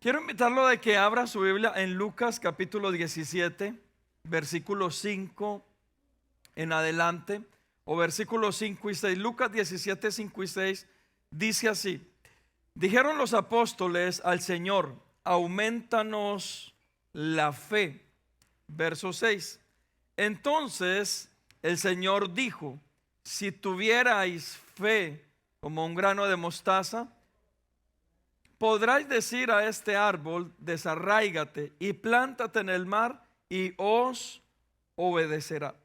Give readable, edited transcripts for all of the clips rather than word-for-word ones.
Quiero invitarlo de que abra su Biblia en Lucas capítulo 17, versículos 5 en adelante, o versículos 5 y 6. Lucas 17, 5 y 6 dice así: dijeron los apóstoles al Señor, aumentanos la fe. Verso 6. Entonces el Señor dijo: si tuvierais fe como un grano de mostaza, podráis decir a este árbol, desarráigate y plántate en el mar, y os obedecerá.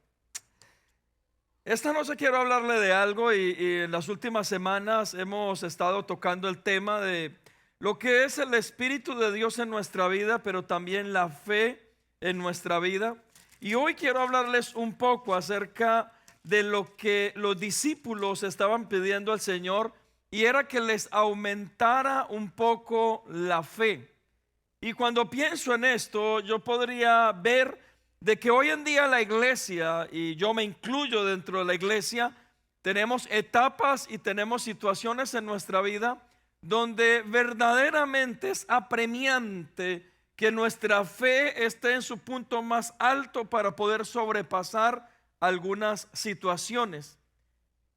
Esta noche quiero hablarle de algo y en las últimas semanas hemos estado tocando el tema de lo que es el Espíritu de Dios en nuestra vida, pero también la fe en nuestra vida. Y hoy quiero hablarles un poco acerca de lo que los discípulos estaban pidiendo al Señor, y era que les aumentara un poco la fe. Y cuando pienso en esto, yo podría ver de que hoy en día la iglesia, y yo me incluyo dentro de la iglesia, tenemos etapas y tenemos situaciones en nuestra vida donde verdaderamente es apremiante que nuestra fe esté en su punto más alto para poder sobrepasar algunas situaciones.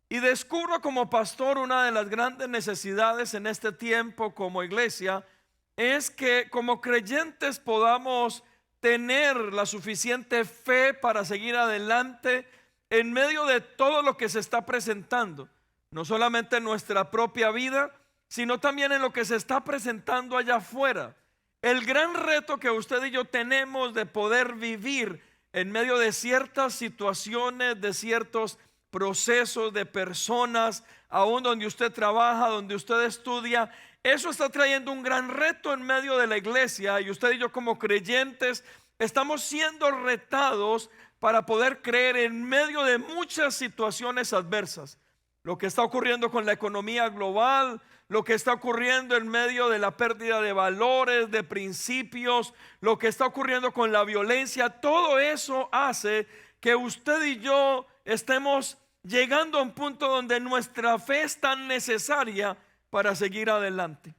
Y descubro como pastor una de las grandes necesidades en este tiempo como iglesia es que como creyentes podamos tener la suficiente fe para seguir adelante en medio de todo lo que se está presentando, no solamente en nuestra propia vida, sino también en lo que se está presentando allá afuera. El gran reto que usted y yo tenemos de poder vivir en medio de ciertas situaciones, de ciertos procesos, de personas, aún donde usted trabaja, donde usted estudia, eso está trayendo un gran reto en medio de la iglesia, y usted y yo como creyentes estamos siendo retados para poder creer en medio de muchas situaciones adversas. Lo que está ocurriendo con la economía global, lo que está ocurriendo en medio de la pérdida de valores, de principios, lo que está ocurriendo con la violencia, todo eso hace que usted y yo estemos llegando a un punto donde nuestra fe es tan necesaria para seguir adelante.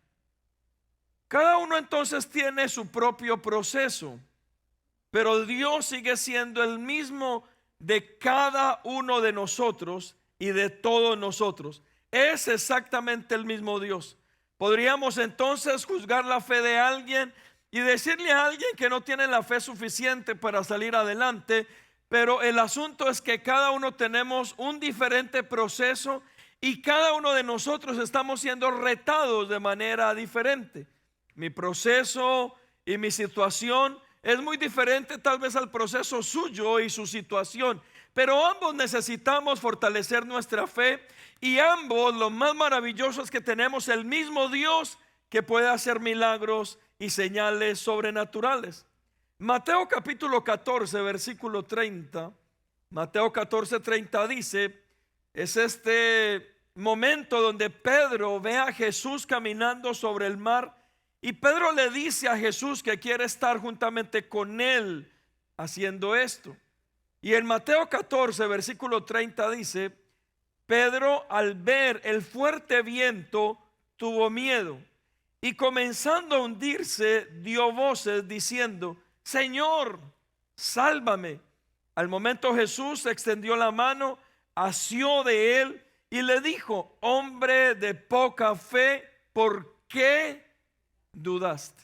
Cada uno entonces tiene su propio proceso, pero Dios sigue siendo el mismo de cada uno de nosotros y de todos nosotros. Es exactamente el mismo Dios. Podríamos entonces juzgar la fe de alguien y decirle a alguien que no tiene la fe suficiente para salir adelante, pero el asunto es que cada uno tenemos un diferente proceso y cada uno de nosotros estamos siendo retados de manera diferente. Mi proceso y mi situación es muy diferente tal vez al proceso suyo y su situación, pero ambos necesitamos fortalecer nuestra fe, y ambos, lo más maravilloso es que tenemos el mismo Dios que puede hacer milagros y señales sobrenaturales. Mateo capítulo 14 versículo 30, Mateo 14, 30 dice, es este momento donde Pedro ve a Jesús caminando sobre el mar, y Pedro le dice a Jesús que quiere estar juntamente con él haciendo esto. Y en Mateo 14 versículo 30 dice, Pedro al ver el fuerte viento tuvo miedo, y comenzando a hundirse dio voces diciendo, Señor, sálvame. Al momento Jesús extendió la mano, asió de él y le dijo, hombre de poca fe, ¿por qué dudaste?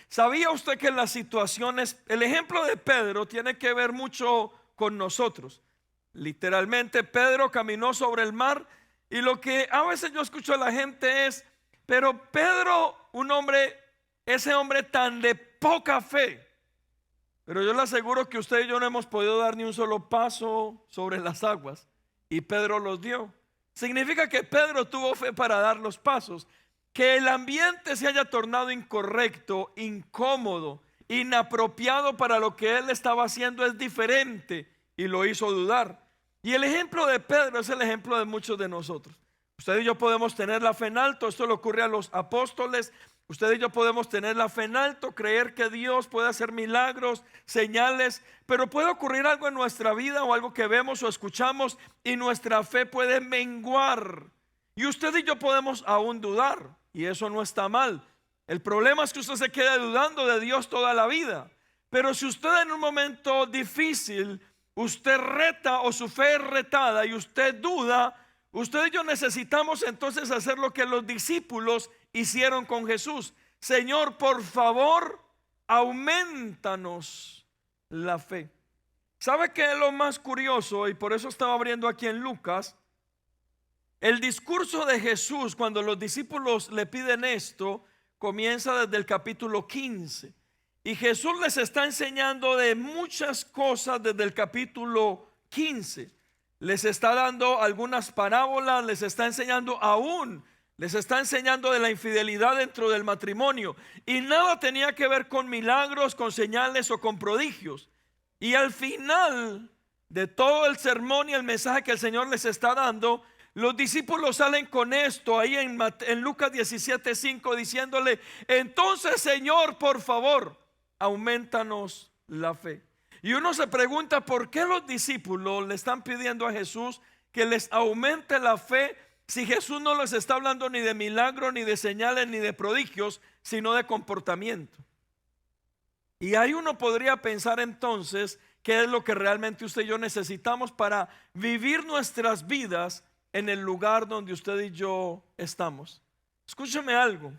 ¿Sabía usted que en las situaciones, el ejemplo de Pedro tiene que ver mucho con nosotros? Literalmente Pedro caminó sobre el mar, y lo que a veces yo escucho a la gente es, pero Pedro, un hombre, ese hombre tan de poca fe. Pero yo le aseguro que usted y yo no hemos podido dar ni un solo paso sobre las aguas, y Pedro los dio. Significa que Pedro tuvo fe para dar los pasos. Que el ambiente se haya tornado incorrecto, incómodo, inapropiado para lo que él estaba haciendo es diferente, y lo hizo dudar. Y el ejemplo de Pedro es el ejemplo de muchos de nosotros. Usted y yo podemos tener la fe en alto, esto le ocurre a los apóstoles. Usted y yo podemos tener la fe en alto, creer que Dios puede hacer milagros, señales, pero puede ocurrir algo en nuestra vida o algo que vemos o escuchamos y nuestra fe puede menguar. Y usted y yo podemos aún dudar, y eso no está mal. El problema es que usted se queda dudando de Dios toda la vida. Pero si usted en un momento difícil, usted reta o su fe es retada y usted duda, usted y yo necesitamos entonces hacer lo que los discípulos hicieron con Jesús. Señor, por favor, aumentanos la fe. ¿Sabe qué es lo más curioso? Y por eso estaba abriendo aquí en Lucas. El discurso de Jesús, cuando los discípulos le piden esto, comienza desde el capítulo 15. Y Jesús les está enseñando de muchas cosas desde el capítulo 15. Les está dando algunas parábolas, les está enseñando les está enseñando de la infidelidad dentro del matrimonio. Y nada tenía que ver con milagros, con señales o con prodigios. Y al final de todo el sermón y el mensaje que el Señor les está dando, los discípulos salen con esto ahí en Lucas 17:5, diciéndole: entonces, Señor, por favor, aumentanos la fe. Y uno se pregunta, ¿por qué los discípulos le están pidiendo a Jesús que les aumente la fe si Jesús no les está hablando ni de milagros, ni de señales, ni de prodigios, sino de comportamiento? Y ahí uno podría pensar entonces qué es lo que realmente usted y yo necesitamos para vivir nuestras vidas en el lugar donde usted y yo estamos. Escúcheme algo.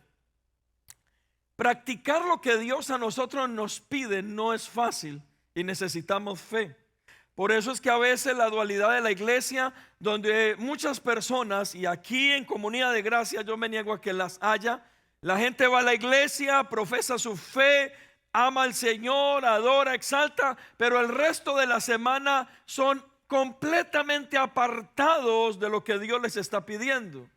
Practicar lo que Dios a nosotros nos pide no es fácil y necesitamos fe. Por eso es que a veces la dualidad de la iglesia, donde muchas personas, y aquí en Comunidad de Gracia yo me niego a que las haya, la gente va a la iglesia, profesa su fe, ama al Señor, adora, exalta, pero el resto de la semana son completamente apartados de lo que Dios les está pidiendo.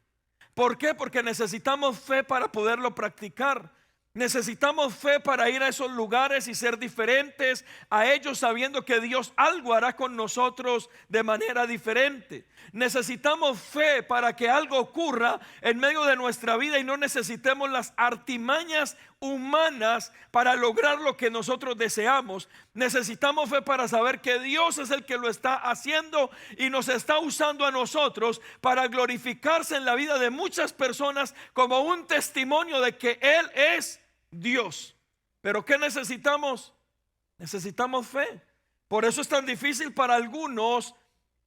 ¿Por qué? Porque necesitamos fe para poderlo practicar. Necesitamos fe para ir a esos lugares y ser diferentes a ellos, sabiendo que Dios algo hará con nosotros de manera diferente. Necesitamos fe para que algo ocurra en medio de nuestra vida y no necesitemos las artimañas humanas para lograr lo que nosotros deseamos. Necesitamos fe para saber que Dios es el que lo está haciendo y nos está usando a nosotros para glorificarse en la vida de muchas personas como un testimonio de que Él es Dios. Pero ¿qué necesitamos? Necesitamos fe. Por eso es tan difícil para algunos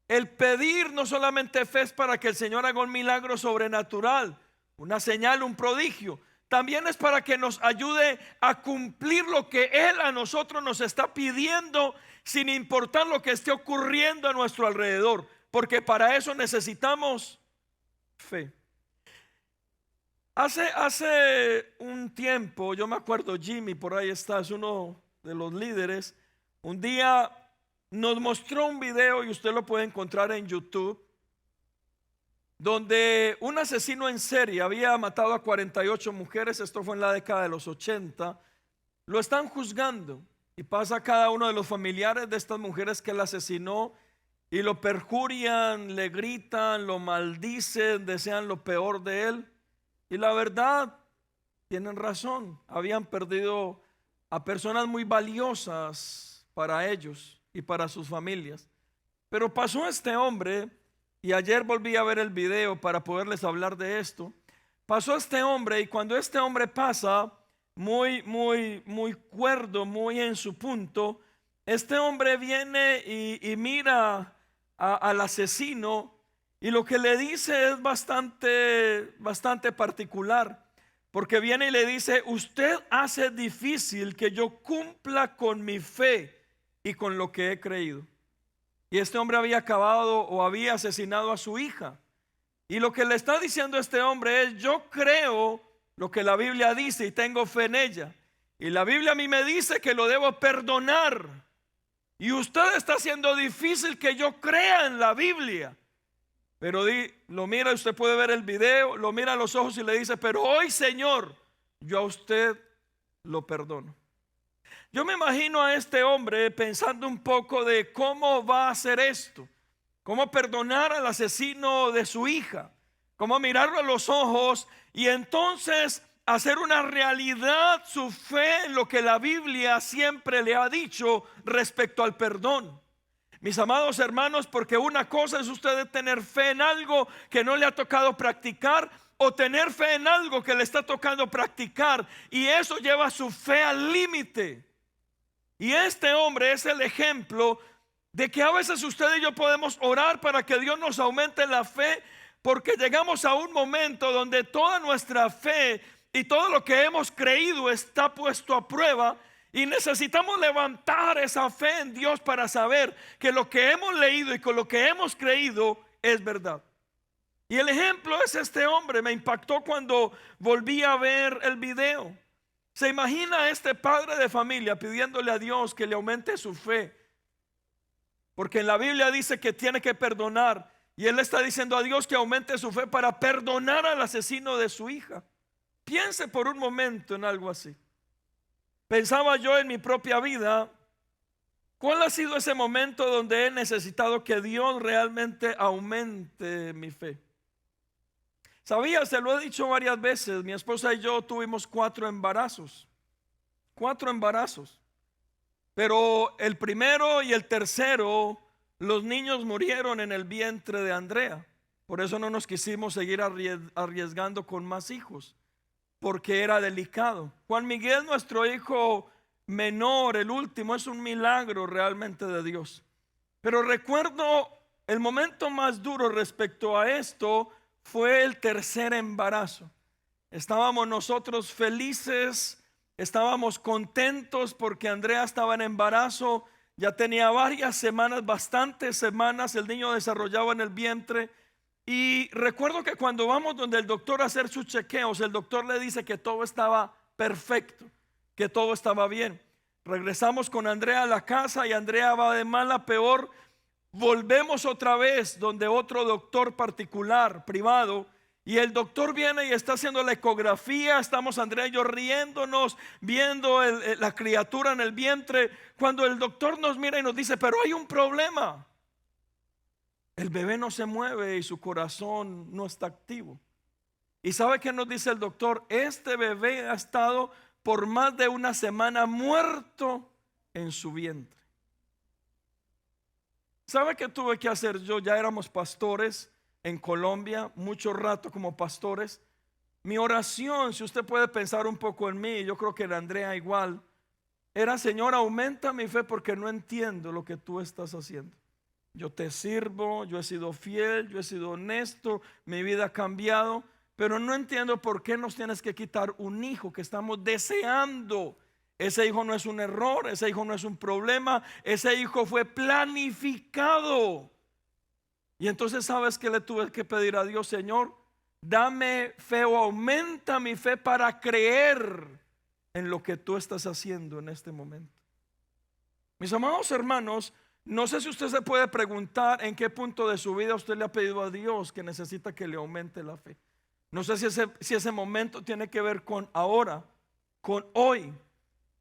el pedir. No solamente fe es para que el Señor haga un milagro sobrenatural, una señal, un prodigio. También es para que nos ayude a cumplir lo que Él a nosotros nos está pidiendo, sin importar lo que esté ocurriendo a nuestro alrededor, porque para eso necesitamos fe. Hace un tiempo, yo me acuerdo, Jimmy por ahí está, es uno de los líderes, un día nos mostró un video, y usted lo puede encontrar en YouTube, donde un asesino en serie había matado a 48 mujeres. Esto fue en la década de los 80. Lo están juzgando y pasa cada uno de los familiares de estas mujeres que él asesinó y lo perjurian, le gritan, lo maldicen, desean lo peor de él. Y la verdad, tienen razón, habían perdido a personas muy valiosas para ellos y para sus familias. Pero pasó este hombre, y ayer volví a ver el video para poderles hablar de esto. Pasó este hombre, y cuando este hombre pasa muy cuerdo, muy en su punto, este hombre viene y mira al asesino, y lo que le dice es bastante particular, porque viene y le dice: usted hace difícil que yo cumpla con mi fe y con lo que he creído. Y este hombre había acabado o había asesinado a su hija. Y lo que le está diciendo este hombre es: yo creo lo que la Biblia dice y tengo fe en ella. Y la Biblia a mí me dice que lo debo perdonar. Y usted está haciendo difícil que yo crea en la Biblia. Pero lo mira, usted puede ver el video, lo mira a los ojos y le dice: pero hoy, Señor, yo a usted lo perdono. Yo me imagino a este hombre pensando un poco de cómo va a hacer esto, cómo perdonar al asesino de su hija, cómo mirarlo a los ojos y entonces hacer una realidad su fe en lo que la Biblia siempre le ha dicho respecto al perdón. Mis amados hermanos, porque una cosa es usted tener fe en algo que no le ha tocado practicar, o tener fe en algo que le está tocando practicar, y eso lleva su fe al límite. Y este hombre es el ejemplo de que a veces usted y yo podemos orar para que Dios nos aumente la fe, porque llegamos a un momento donde toda nuestra fe y todo lo que hemos creído está puesto a prueba, y necesitamos levantar esa fe en Dios para saber que lo que hemos leído y con lo que hemos creído es verdad. Y el ejemplo es este hombre. Me impactó cuando volví a ver el video. ¿Se imagina a este padre de familia pidiéndole a Dios que le aumente su fe? Porque en la Biblia dice que tiene que perdonar, y él está diciendo a Dios que aumente su fe para perdonar al asesino de su hija. Piense por un momento en algo así. Pensaba yo en mi propia vida, ¿cuál ha sido ese momento donde he necesitado que Dios realmente aumente mi fe? ¿Sabía? Se lo he dicho varias veces. Mi esposa y yo tuvimos 4 embarazos. 4 embarazos. Pero el primero y el tercero, los niños murieron en el vientre de Andrea. Por eso no nos quisimos seguir arriesgando con más hijos, porque era delicado. Juan Miguel, nuestro hijo menor, el último, es un milagro realmente de Dios. Pero recuerdo el momento más duro respecto a esto fue el tercer embarazo. Estábamos nosotros felices, estábamos contentos porque Andrea estaba en embarazo. Ya tenía varias semanas, bastantes semanas, el niño desarrollaba en el vientre. Y recuerdo que cuando vamos donde el doctor a hacer sus chequeos, el doctor le dice que todo estaba perfecto, que todo estaba bien. Regresamos con Andrea a la casa y Andrea va de mal a peor. Volvemos otra vez donde otro doctor particular, privado, y el doctor viene y está haciendo la ecografía. Estamos Andrea y yo riéndonos, viendo la criatura en el vientre, cuando el doctor nos mira y nos dice: pero hay un problema. El bebé no se mueve y su corazón no está activo. ¿Y sabe qué nos dice el doctor? Este bebé ha estado por más de una semana muerto en su vientre. ¿Sabe qué tuve que hacer yo? Ya éramos pastores en Colombia, mucho rato como pastores. Mi oración, si usted puede pensar un poco en mí, yo creo que en Andrea igual, era: Señor, aumenta mi fe porque no entiendo lo que tú estás haciendo. Yo te sirvo, yo he sido fiel, yo he sido honesto, mi vida ha cambiado, pero no entiendo por qué nos tienes que quitar un hijo que estamos deseando. Ese hijo no es un error, ese hijo no es un problema, ese hijo fue planificado. Y entonces, ¿sabes qué le tuve que pedir a Dios? Señor, dame fe o aumenta mi fe para creer en lo que tú estás haciendo en este momento. Mis amados hermanos, no sé si usted se puede preguntar en qué punto de su vida usted le ha pedido a Dios que necesita que le aumente la fe. No sé si ese momento tiene que ver con ahora, con hoy.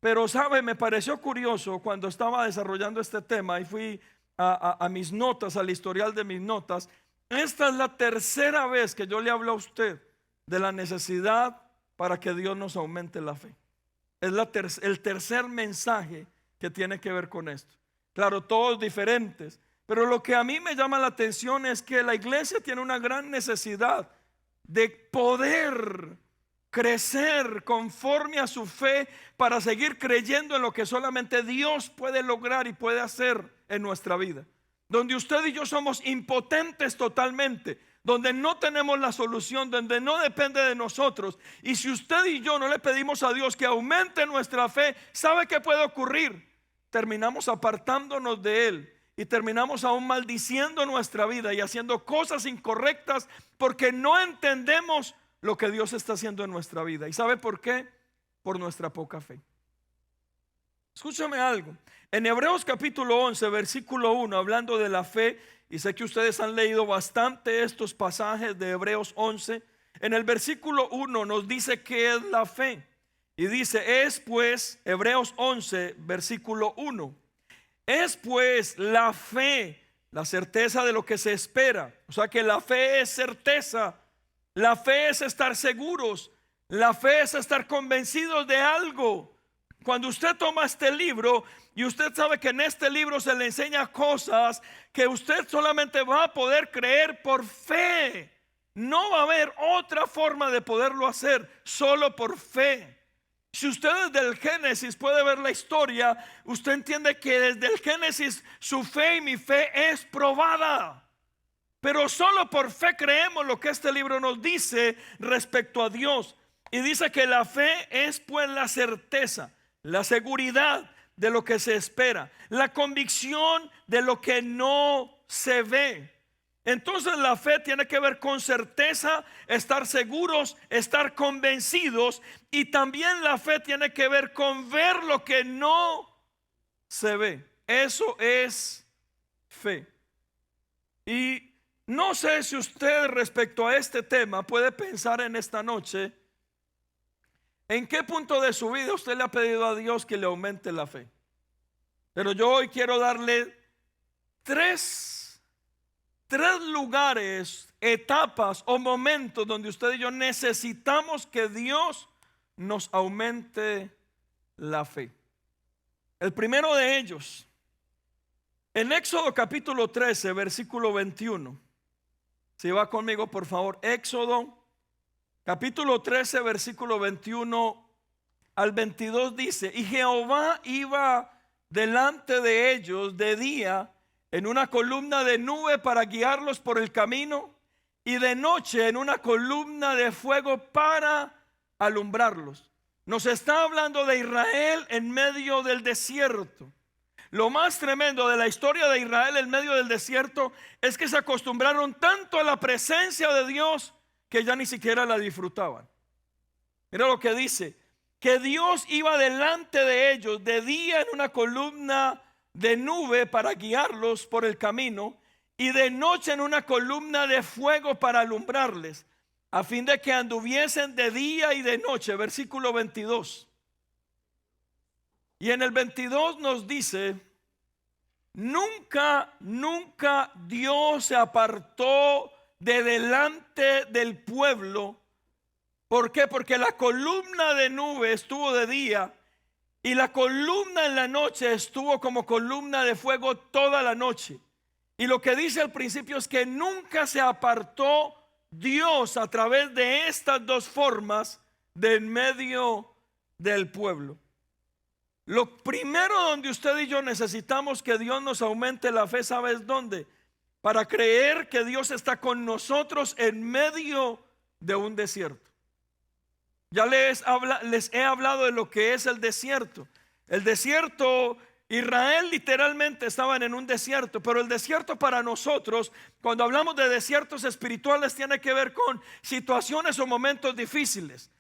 Pero sabe, me pareció curioso cuando estaba desarrollando este tema y fui a mis notas, al historial de mis notas. Esta es la tercera vez que yo le hablo a usted de la necesidad para que Dios nos aumente la fe. Es el tercer mensaje que tiene que ver con esto. Claro, todos diferentes, pero lo que a mí me llama la atención es que la iglesia tiene una gran necesidad de poder crecer conforme a su fe para seguir creyendo en lo que solamente Dios puede lograr y puede hacer en nuestra vida. Donde usted y yo somos impotentes totalmente, donde no tenemos la solución, donde no depende de nosotros. Y si usted y yo no le pedimos a Dios que aumente nuestra fe, ¿sabe qué puede ocurrir? Terminamos apartándonos de Él y terminamos aún maldiciendo nuestra vida y haciendo cosas incorrectas porque no entendemos lo que Dios está haciendo en nuestra vida. ¿Y sabe por qué? Por nuestra poca fe. Escúchame algo. En Hebreos capítulo 11, versículo 1, hablando de la fe, y sé que ustedes han leído bastante estos pasajes de Hebreos 11, en el versículo 1 nos dice qué es la fe. Y dice: es pues, Hebreos 11, versículo 1, es pues la fe, la certeza de lo que se espera. O sea que la fe es certeza, la fe es estar seguros, la fe es estar convencidos de algo. Cuando usted toma este libro y usted sabe que en este libro se le enseña cosas que usted solamente va a poder creer por fe. No va a haber otra forma de poderlo hacer, solo por fe. Si usted desde el Génesis puede ver la historia, usted entiende que desde el Génesis su fe y mi fe es probada. Pero solo por fe creemos lo que este libro nos dice respecto a Dios. Y dice que la fe es pues la certeza, la seguridad de lo que se espera, la convicción de lo que no se ve. Entonces la fe tiene que ver con certeza, estar seguros, estar convencidos, y también la fe tiene que ver con ver lo que no se ve. Eso es fe. Y no sé si usted respecto a este tema puede pensar en esta noche, ¿en qué punto de su vida usted le ha pedido a Dios que le aumente la fe? Pero yo hoy quiero darle tres lugares, etapas o momentos donde usted y yo necesitamos que Dios nos aumente la fe. El primero de ellos, en Éxodo capítulo 13, versículo 21. Si va conmigo, por favor. Éxodo capítulo 13, versículo 21 al 22 dice: y Jehová iba delante de ellos de día en una columna de nube para guiarlos por el camino, y de noche en una columna de fuego para alumbrarlos. Nos está hablando de Israel en medio del desierto. Lo más tremendo de la historia de Israel en medio del desierto es que se acostumbraron tanto a la presencia de Dios que ya ni siquiera la disfrutaban. Mira lo que dice: que Dios iba delante de ellos de día en una columna de nube para guiarlos por el camino, y de noche en una columna de fuego para alumbrarles, a fin de que anduviesen de día y de noche. Versículo 22. Y en el 22 nos dice: nunca Dios se apartó de delante del pueblo. ¿Por qué? Porque la columna de nube estuvo de día, y la columna en la noche estuvo como columna de fuego toda la noche. Y lo que dice al principio es que nunca se apartó Dios a través de estas dos formas de en medio del pueblo. Lo primero donde usted y yo necesitamos que Dios nos aumente la fe, ¿sabes dónde? Para creer que Dios está con nosotros en medio de un desierto. Ya les he hablado de lo que es el desierto. El desierto, Israel literalmente estaban en un desierto, pero el desierto para nosotros, cuando hablamos de desiertos espirituales, tiene que ver con situaciones o momentos difíciles.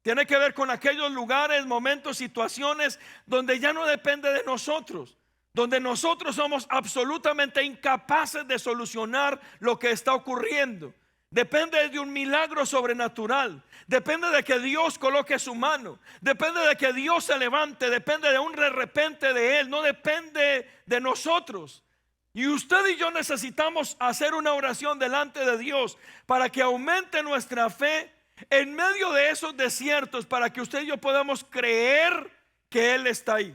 Tiene que ver con aquellos lugares, momentos, situaciones donde ya no depende de nosotros, donde nosotros somos absolutamente incapaces de solucionar lo que está ocurriendo. Depende de un milagro sobrenatural. Depende de que Dios coloque su mano. Depende de que Dios se levante. Depende de un de repente de Él. No depende de nosotros. Y usted y yo necesitamos hacer una oración delante de Dios para que aumente nuestra fe en medio de esos desiertos, para que usted y yo podamos creer que Él está ahí.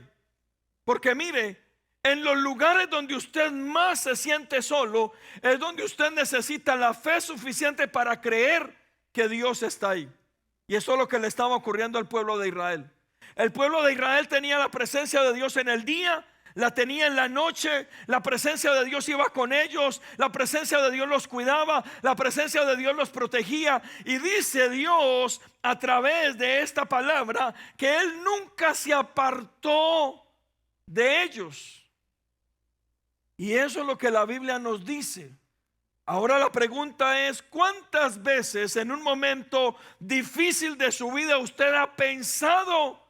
Porque mire, en los lugares donde usted más se siente solo, es donde usted necesita la fe suficiente para creer que Dios está ahí. Y eso es lo que le estaba ocurriendo al pueblo de Israel. El pueblo de Israel tenía la presencia de Dios en el día, la tenía en la noche. La presencia de Dios iba con ellos, la presencia de Dios los cuidaba, la presencia de Dios los protegía. Y dice Dios a través de esta palabra que Él nunca se apartó de ellos. Y eso es lo que la Biblia nos dice. Ahora la pregunta es: ¿cuántas veces en un momento difícil de su vida usted ha pensado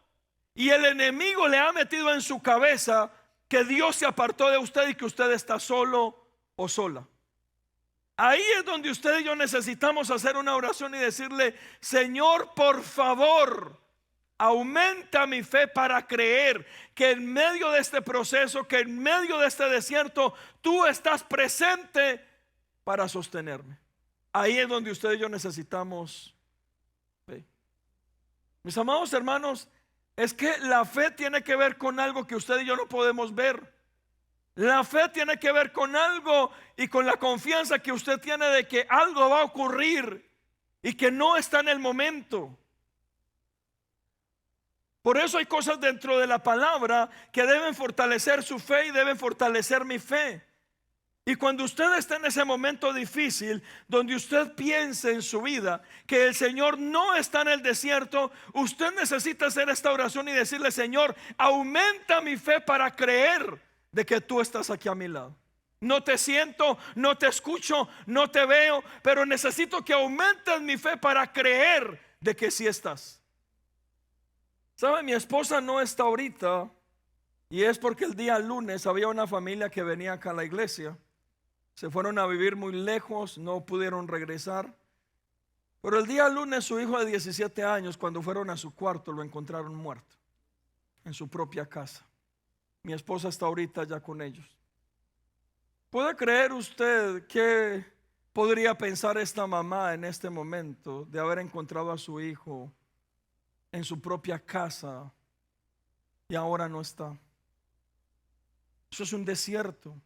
y el enemigo le ha metido en su cabeza que Dios se apartó de usted y que usted está solo o sola? Ahí es donde usted y yo necesitamos hacer una oración y decirle: Señor, por favor, aumenta mi fe para creer que en medio de este proceso, que en medio de este desierto, tú estás presente para sostenerme. Ahí es donde usted y yo necesitamos fe. Mis amados hermanos, es que la fe tiene que ver con algo que usted y yo no podemos ver. La fe tiene que ver con algo y con la confianza que usted tiene de que algo va a ocurrir y que no está en el momento. Por eso hay cosas dentro de la palabra que deben fortalecer su fe y deben fortalecer mi fe. Y cuando usted está en ese momento difícil, donde usted piense en su vida que el Señor no está en el desierto, usted necesita hacer esta oración y decirle: Señor, aumenta mi fe para creer de que tú estás aquí a mi lado. No te siento, no te escucho, no te veo, pero necesito que aumentes mi fe para creer de que sí estás. ¿Sabe? Mi esposa no está ahorita, y es porque el día lunes había una familia que venía acá a la iglesia. Se fueron a vivir muy lejos, no pudieron regresar. Pero el día lunes su hijo de 17 años, cuando fueron a su cuarto, lo encontraron muerto en su propia casa. Mi esposa está ahorita ya con ellos. ¿Puede creer usted qué podría pensar esta mamá en este momento de haber encontrado a su hijo en su propia casa y ahora no está? Eso es un desierto.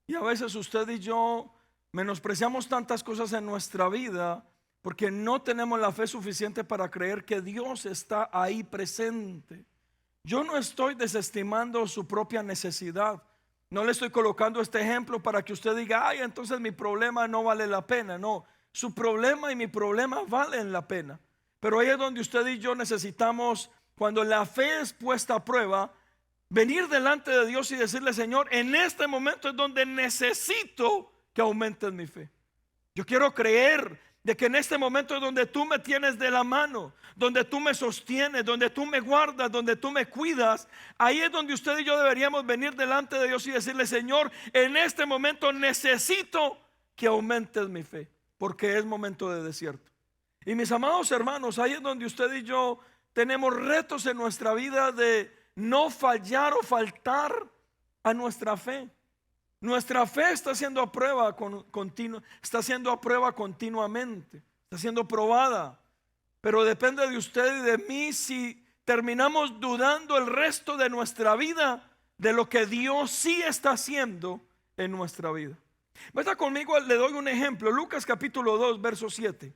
Y a veces usted y yo menospreciamos tantas cosas en nuestra vida porque no tenemos la fe suficiente para creer que Dios está ahí presente. Yo no estoy desestimando su propia necesidad. No le estoy colocando este ejemplo para que usted diga: ay, entonces mi problema no vale la pena. No, su problema y mi problema valen la pena. Pero ahí es donde usted y yo necesitamos, cuando la fe es puesta a prueba, venir delante de Dios y decirle: Señor, en este momento es donde necesito que aumentes mi fe. Yo quiero creer de que en este momento es donde tú me tienes de la mano, donde tú me sostienes, donde tú me guardas, donde tú me cuidas. Ahí es donde usted y yo deberíamos venir delante de Dios y decirle: Señor, en este momento necesito que aumentes mi fe, porque es momento de desierto. Y mis amados hermanos, ahí es donde usted y yo tenemos retos en nuestra vida de no fallar o faltar a nuestra fe. Nuestra fe está siendo a prueba está siendo a prueba continuamente, está siendo probada. Pero depende de usted y de mí si terminamos dudando el resto de nuestra vida de lo que Dios sí está haciendo en nuestra vida. Vaya conmigo, le doy un ejemplo. Lucas capítulo 2, verso 7.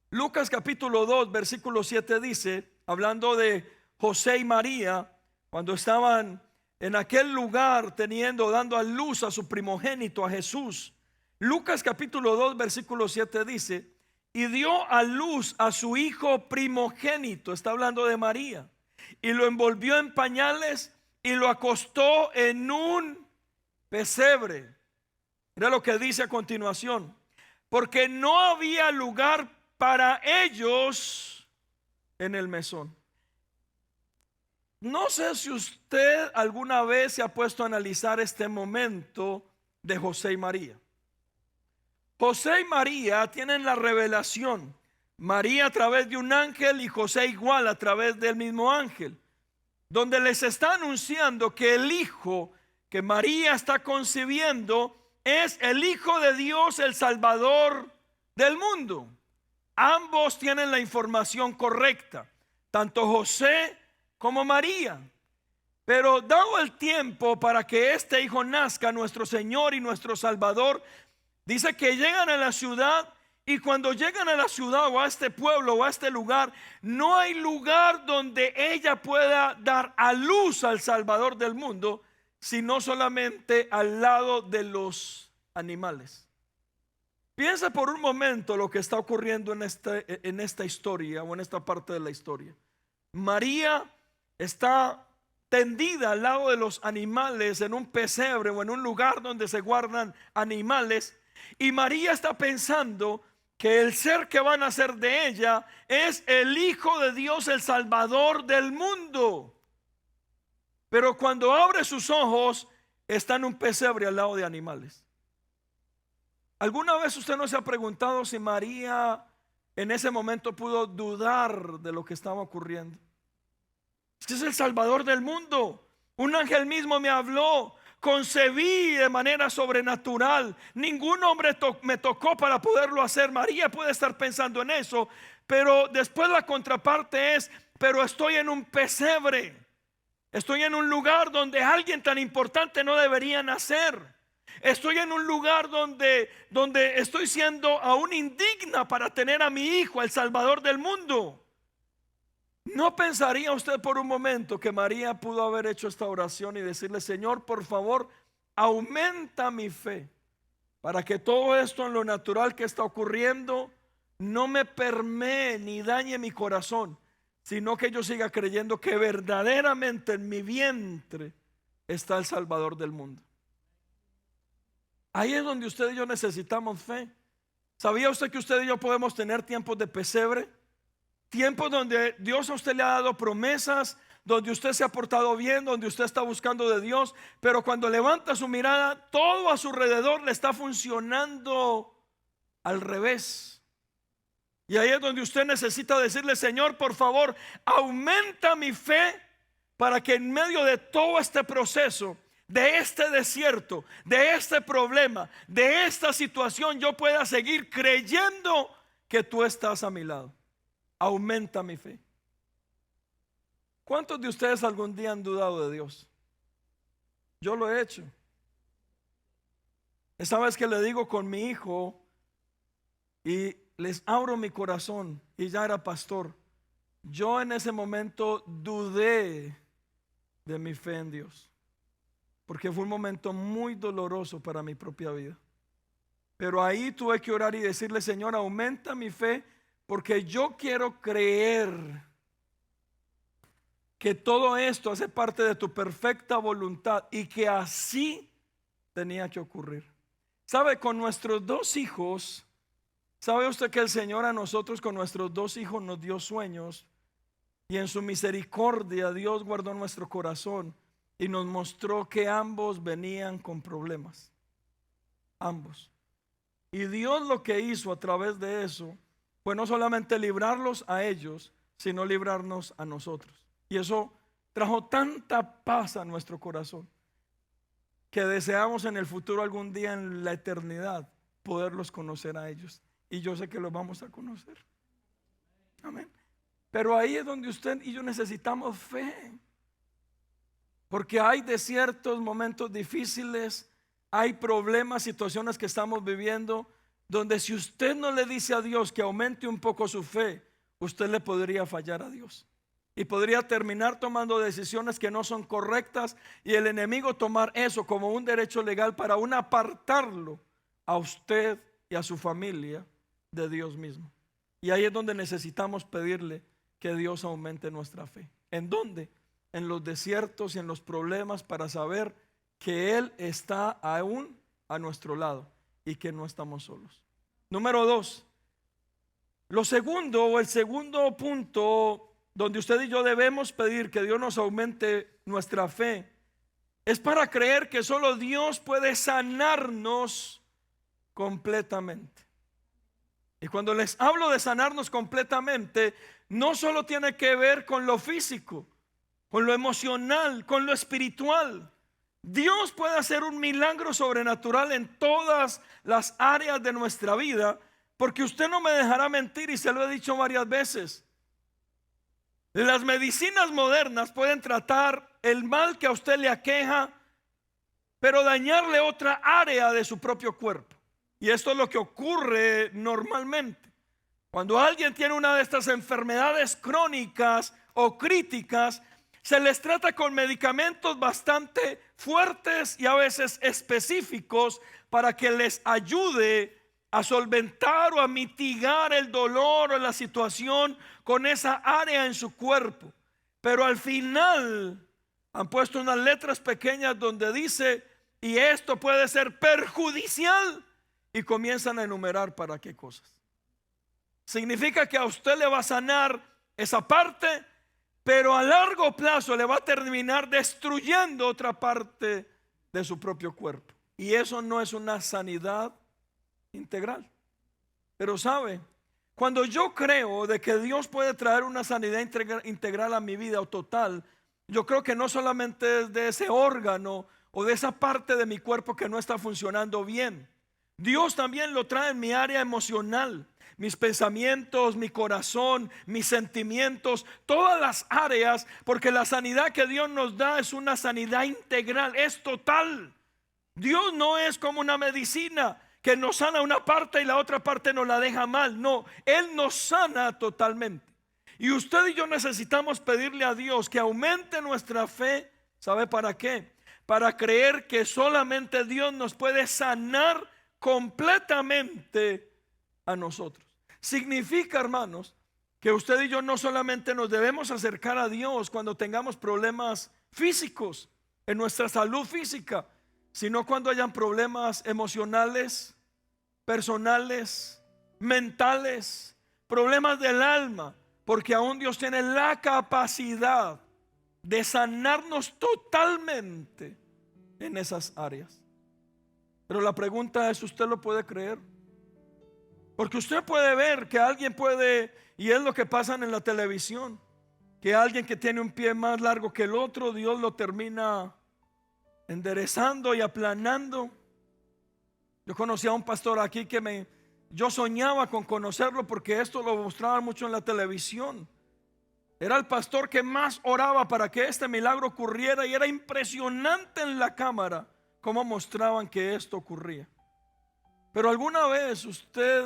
Lucas capítulo 2, versículo 7 dice, hablando de José y María, cuando estaban en aquel lugar dando a luz a su primogénito, a Jesús. Lucas capítulo 2, versículo 7 dice: y dio a luz a su hijo primogénito, está hablando de María, y lo envolvió en pañales y lo acostó en un pesebre. Mira lo que dice a continuación: porque no había lugar para ellos en el mesón. No sé si usted alguna vez se ha puesto a analizar este momento de José y María. José y María tienen la revelación. María a través de un ángel y José igual a través del mismo ángel, donde les está anunciando que el hijo que María está concibiendo es el Hijo de Dios, el Salvador del mundo. Ambos tienen la información correcta, tanto José como María. Pero dado el tiempo para que este hijo nazca, nuestro Señor y nuestro Salvador, dice que llegan a la ciudad, y cuando llegan a la ciudad o a este pueblo o a este lugar, no hay lugar donde ella pueda dar a luz al Salvador del mundo, sino solamente al lado de los animales. Piensa por un momento lo que está ocurriendo en esta historia o en esta parte de la historia. María está tendida al lado de los animales en un pesebre o en un lugar donde se guardan animales, y María está pensando que el ser que va a nacer de ella es el Hijo de Dios, el Salvador del mundo. Pero cuando abre sus ojos, está en un pesebre al lado de animales. ¿Alguna vez usted no se ha preguntado si María en ese momento pudo dudar de lo que estaba ocurriendo? Este es el Salvador del mundo. Un ángel mismo me habló. Concebí de manera sobrenatural. Ningún hombre me tocó para poderlo hacer. María puede estar pensando en eso, pero después la contraparte es: pero estoy en un pesebre. Estoy en un lugar donde alguien tan importante no debería nacer. Estoy en un lugar donde estoy siendo aún indigna para tener a mi hijo, el Salvador del mundo. ¿No pensaría usted por un momento que María pudo haber hecho esta oración y decirle: Señor, por favor, aumenta mi fe para que todo esto en lo natural que está ocurriendo no me permee ni dañe mi corazón, sino que yo siga creyendo que verdaderamente en mi vientre está el Salvador del mundo? Ahí es donde usted y yo necesitamos fe. ¿Sabía usted que usted y yo podemos tener tiempos de pesebre? Tiempos donde Dios a usted le ha dado promesas, donde usted se ha portado bien, donde usted está buscando de Dios, pero cuando levanta su mirada, todo a su alrededor le está funcionando al revés. Y ahí es donde usted necesita decirle: Señor, por favor, aumenta mi fe para que en medio de todo este proceso, de este desierto, de este problema, de esta situación, yo pueda seguir creyendo que tú estás a mi lado. Aumenta mi fe. ¿Cuántos de ustedes algún día han dudado de Dios? Yo lo he hecho. Esa vez que le digo con mi hijo y les abro mi corazón, y ya era pastor, yo en ese momento dudé de mi fe en Dios, porque fue un momento muy doloroso para mi propia vida. Pero ahí tuve que orar y decirle: Señor, aumenta mi fe, porque yo quiero creer que todo esto hace parte de tu perfecta voluntad y que así tenía que ocurrir. ¿Sabe? Con nuestros dos hijos, ¿sabe usted que el Señor a nosotros con nuestros dos hijos nos dio sueños? Y en su misericordia Dios guardó nuestro corazón y nos mostró que ambos venían con problemas. Ambos. Y Dios lo que hizo a través de eso fue no solamente librarlos a ellos, sino librarnos a nosotros. Y eso trajo tanta paz a nuestro corazón que deseamos en el futuro, algún día en la eternidad, poderlos conocer a ellos. Y yo sé que los vamos a conocer. Amén. Pero ahí es donde usted y yo necesitamos fe. Porque hay desiertos, momentos difíciles, hay problemas, situaciones que estamos viviendo, donde si usted no le dice a Dios que aumente un poco su fe, usted le podría fallar a Dios. Y podría terminar tomando decisiones que no son correctas, y el enemigo tomar eso como un derecho legal para aún apartarlo a usted y a su familia de Dios mismo. Y ahí es donde necesitamos pedirle que Dios aumente nuestra fe. ¿En dónde? En los desiertos y en los problemas, para saber que Él está aún a nuestro lado y que no estamos solos. Número 2, lo segundo, o el segundo punto donde usted y yo debemos pedir que Dios nos aumente nuestra fe, es para creer que solo Dios puede sanarnos completamente. Y cuando les hablo de sanarnos completamente, no solo tiene que ver con lo físico, con lo emocional, con lo espiritual. Dios puede hacer un milagro sobrenatural en todas las áreas de nuestra vida, porque usted no me dejará mentir, y se lo he dicho varias veces. Las medicinas modernas pueden tratar el mal que a usted le aqueja, pero dañarle otra área de su propio cuerpo. Y esto es lo que ocurre normalmente. Cuando alguien tiene una de estas enfermedades crónicas o críticas, se les trata con medicamentos bastante fuertes y a veces específicos para que les ayude a solventar o a mitigar el dolor o la situación con esa área en su cuerpo. Pero al final han puesto unas letras pequeñas donde dice: y esto puede ser perjudicial, y comienzan a enumerar para qué cosas. Significa que a usted le va a sanar esa parte, pero a largo plazo le va a terminar destruyendo otra parte de su propio cuerpo. Y eso no es una sanidad integral. Pero sabe, cuando yo creo de que Dios puede traer una sanidad integral a mi vida, o total, yo creo que no solamente es de ese órgano o de esa parte de mi cuerpo que no está funcionando bien. Dios también lo trae en mi área emocional. mis pensamientos, mi corazón, mis sentimientos, todas las áreas, porque la sanidad que Dios nos da es una sanidad integral, es total. Dios no es como una medicina que nos sana una parte y la otra parte nos la deja mal. No, Él nos sana totalmente. Y usted y yo necesitamos pedirle a Dios que aumente nuestra fe. ¿Sabe para qué? Para creer que solamente Dios nos puede sanar completamente a nosotros. Significa, hermanos, que usted y yo no solamente nos debemos acercar a Dios cuando tengamos problemas físicos en nuestra salud física, sino cuando hayan problemas emocionales, personales, mentales, problemas del alma, porque aún Dios tiene la capacidad de sanarnos totalmente en esas áreas. Pero la pregunta es, ¿usted lo puede creer? Porque usted puede ver que alguien puede, y es lo que pasa en la televisión, que alguien que tiene un pie más largo que el otro, Dios lo termina enderezando y aplanando. Yo conocí a un pastor aquí que yo soñaba con conocerlo porque esto lo mostraban mucho en la televisión. Era el pastor que más oraba para que este milagro ocurriera, y era impresionante en la cámara cómo mostraban que esto ocurría. Pero alguna vez usted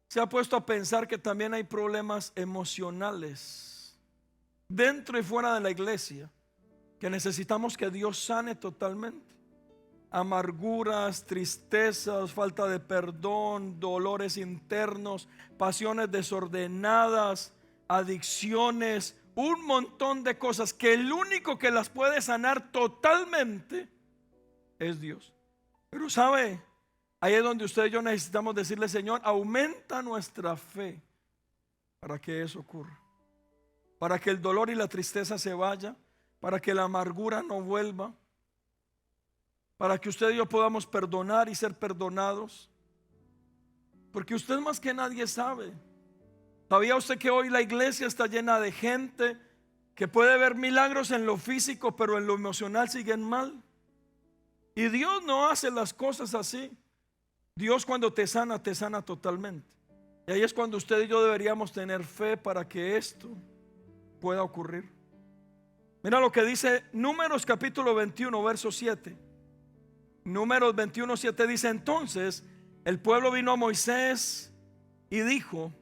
se ha puesto a pensar que también hay problemas emocionales dentro y fuera de la iglesia que necesitamos que Dios sane totalmente. Amarguras, tristezas, falta de perdón, dolores internos, pasiones desordenadas, adicciones, un montón de cosas que el único que las puede sanar totalmente es Dios. Pero sabe, ahí es donde usted y yo necesitamos decirle: Señor, aumenta nuestra fe para que eso ocurra, para que el dolor y la tristeza se vaya, para que la amargura no vuelva, para que usted y yo podamos perdonar y ser perdonados. Porque usted más que nadie sabe. ¿Sabía usted que hoy la iglesia está llena de gente que puede ver milagros en lo físico, pero en lo emocional siguen mal? Y Dios no hace las cosas así. Dios cuando te sana totalmente. Y ahí es cuando usted y yo deberíamos tener fe para que esto pueda ocurrir. Mira lo que dice Números capítulo 21 verso 7. Números 21, 7 dice: entonces el pueblo vino a Moisés y dijo: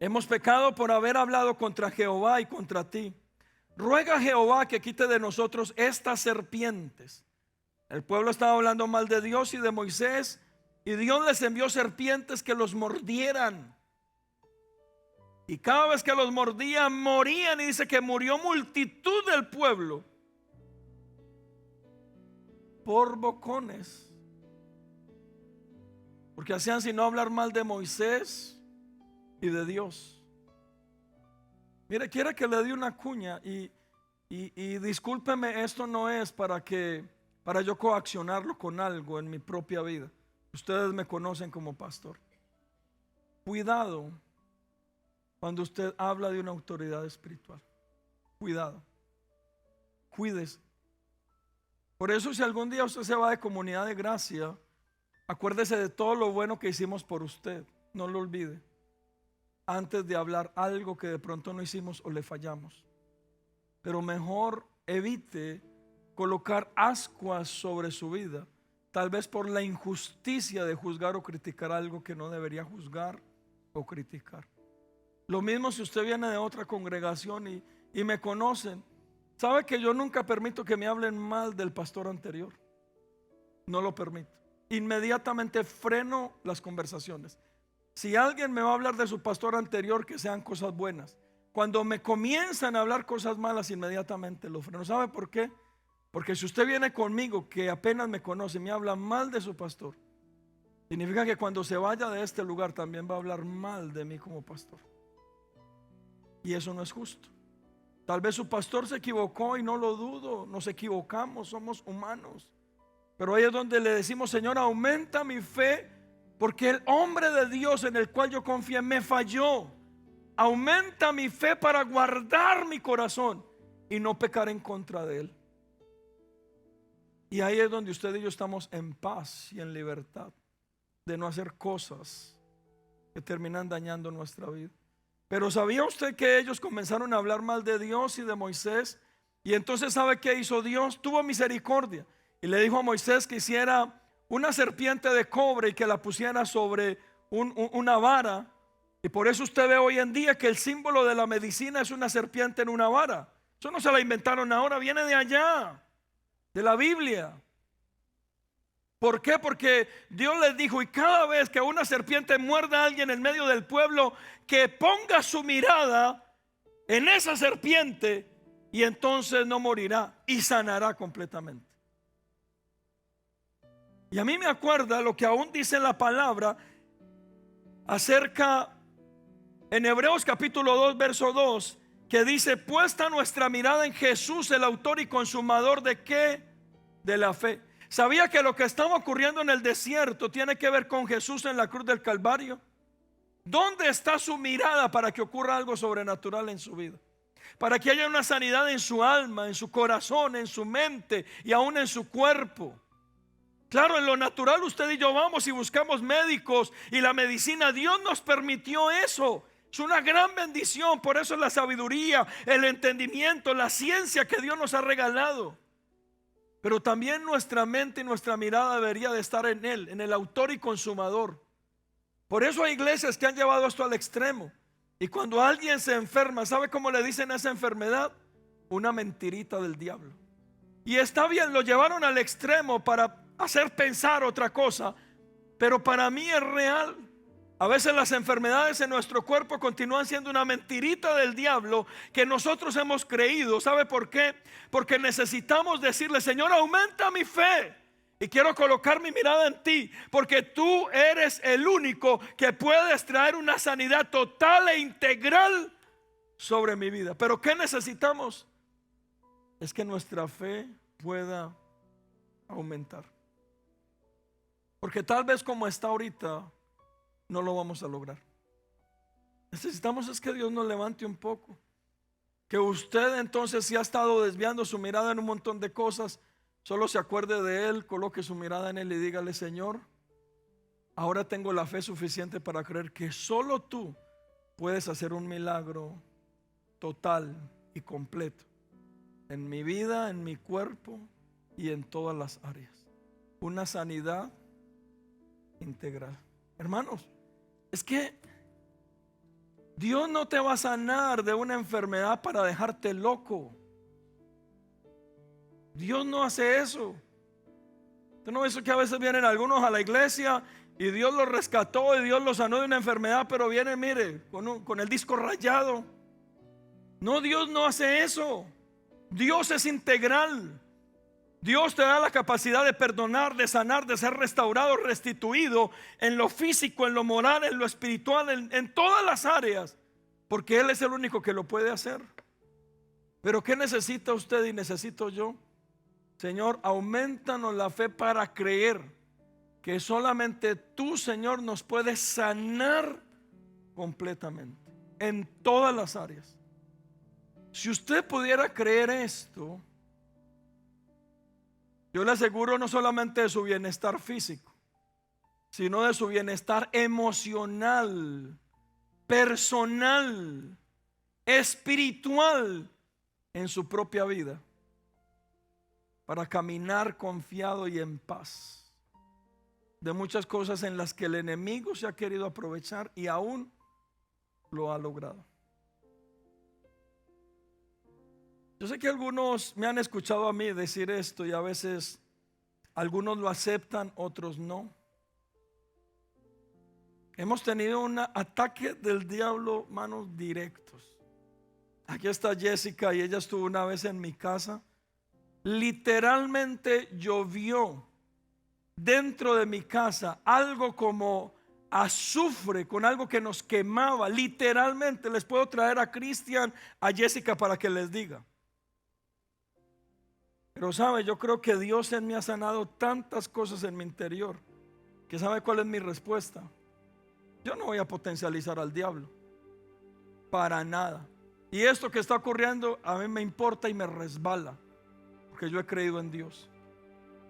hemos pecado por haber hablado contra Jehová y contra ti. Ruega a Jehová que quite de nosotros estas serpientes. El pueblo estaba hablando mal de Dios y de Moisés, y Dios les envió serpientes que los mordieran. Y cada vez que los mordían, morían. Y dice que murió multitud del pueblo por bocones, porque hacían sino hablar mal de Moisés y de Dios. Mire, quiere que le dé una cuña y discúlpeme, esto no es para yo coaccionarlo con algo en mi propia vida. Ustedes me conocen como pastor. Cuidado cuando usted habla de una autoridad espiritual. Cuidado. Cuídese. Por eso, si algún día usted se va de Comunidad de Gracia, acuérdese de todo lo bueno que hicimos por usted. No lo olvide, antes de hablar algo que de pronto no hicimos o le fallamos. Pero mejor evite colocar ascuas sobre su vida, tal vez por la injusticia de juzgar o criticar algo que no debería juzgar o criticar. Lo mismo si usted viene de otra congregación y me conocen. Sabe que yo nunca permito que me hablen mal del pastor anterior. No lo permito. Inmediatamente freno las conversaciones. Si alguien me va a hablar de su pastor anterior, que sean cosas buenas. Cuando me comienzan a hablar cosas malas, inmediatamente lo freno. ¿Sabe por qué? Porque si usted viene conmigo, que apenas me conoce, me habla mal de su pastor, significa que cuando se vaya de este lugar también va a hablar mal de mí como pastor. Y eso no es justo. Tal vez su pastor se equivocó, y no lo dudo, nos equivocamos, somos humanos. Pero ahí es donde le decimos: Señor, aumenta mi fe, porque el hombre de Dios en el cual yo confié me falló. Aumenta mi fe para guardar mi corazón y no pecar en contra de él. Y ahí es donde usted y yo estamos en paz y en libertad de no hacer cosas que terminan dañando nuestra vida. Pero ¿sabía usted que ellos comenzaron a hablar mal de Dios y de Moisés? Y entonces, ¿sabe qué hizo Dios? Tuvo misericordia y le dijo a Moisés que hiciera una serpiente de cobre y que la pusiera sobre una vara. Y por eso usted ve hoy en día que el símbolo de la medicina es una serpiente en una vara. Eso no se la inventaron ahora, viene de allá, de la Biblia. ¿Por qué? Porque Dios les dijo: y cada vez que una serpiente muerda a alguien en medio del pueblo, que ponga su mirada en esa serpiente, y entonces no morirá y sanará completamente. Y a mí me acuerda lo que aún dice la palabra acerca, en Hebreos capítulo 2 verso 2, que dice: puesta nuestra mirada en Jesús, el autor y consumador de ¿qué? De la fe. ¿Sabía que lo que estaba ocurriendo en el desierto tiene que ver con Jesús en la cruz del Calvario? ¿Dónde está su mirada para que ocurra algo sobrenatural en su vida? Para que haya una sanidad en su alma, en su corazón, en su mente y aún en su cuerpo. Claro, en lo natural usted y yo vamos y buscamos médicos y la medicina. Dios nos permitió eso. Es una gran bendición. Por eso es la sabiduría, el entendimiento, la ciencia que Dios nos ha regalado. Pero también nuestra mente y nuestra mirada debería de estar en Él, en el autor y consumador. Por eso hay iglesias que han llevado esto al extremo. Y cuando alguien se enferma, ¿sabe cómo le dicen a esa enfermedad? Una mentirita del diablo. Y está bien, lo llevaron al extremo para hacer pensar otra cosa, pero para mí es real. A veces las enfermedades en nuestro cuerpo continúan siendo una mentirita del diablo que nosotros hemos creído. ¿Sabe por qué? Porque necesitamos decirle: Señor, aumenta mi fe y quiero colocar mi mirada en ti, porque tú eres el único que puedes traer una sanidad total e integral sobre mi vida. Pero ¿qué necesitamos? Es que nuestra fe pueda aumentar, porque tal vez como está ahorita no lo vamos a lograr. Necesitamos es que Dios nos levante un poco, que usted entonces, si ha estado desviando su mirada en un montón de cosas, solo se acuerde de Él, coloque su mirada en Él y dígale: Señor, ahora tengo la fe suficiente para creer que solo tú puedes hacer un milagro total y completo en mi vida, en mi cuerpo y en todas las áreas. Una sanidad integral. Hermanos, es que Dios no te va a sanar de una enfermedad para dejarte loco. Dios no hace eso. ¿Usted no ve eso que a veces vienen algunos a la iglesia y Dios los rescató y Dios los sanó de una enfermedad, pero vienen, mire, con el disco rayado? No, Dios no hace eso. Dios es integral. Dios te da la capacidad de perdonar, de sanar, de ser restaurado, restituido en lo físico, en lo moral, en lo espiritual, en todas las áreas, porque Él es el único que lo puede hacer. Pero ¿qué necesita usted y necesito yo? Señor, aumentanos la fe para creer que solamente tú, Señor, nos puedes sanar completamente en todas las áreas. Si usted pudiera creer esto, yo le aseguro no solamente de su bienestar físico, sino de su bienestar emocional, personal, espiritual en su propia vida, para caminar confiado y en paz de muchas cosas en las que el enemigo se ha querido aprovechar y aún lo ha logrado. Yo sé que algunos me han escuchado a mí decir esto y a veces algunos lo aceptan, otros no. Hemos tenido un ataque del diablo, manos directos. Aquí está Jessica y ella estuvo una vez en mi casa. Literalmente llovió dentro de mi casa algo como azufre, con algo que nos quemaba. Literalmente, les puedo traer a Cristian, a Jessica para que les diga. Pero sabe, yo creo que Dios en mí ha sanado tantas cosas en mi interior, que sabe cuál es mi respuesta. Yo no voy a potencializar al diablo, para nada. Y esto que está ocurriendo a mí me importa y me resbala, porque yo he creído en Dios.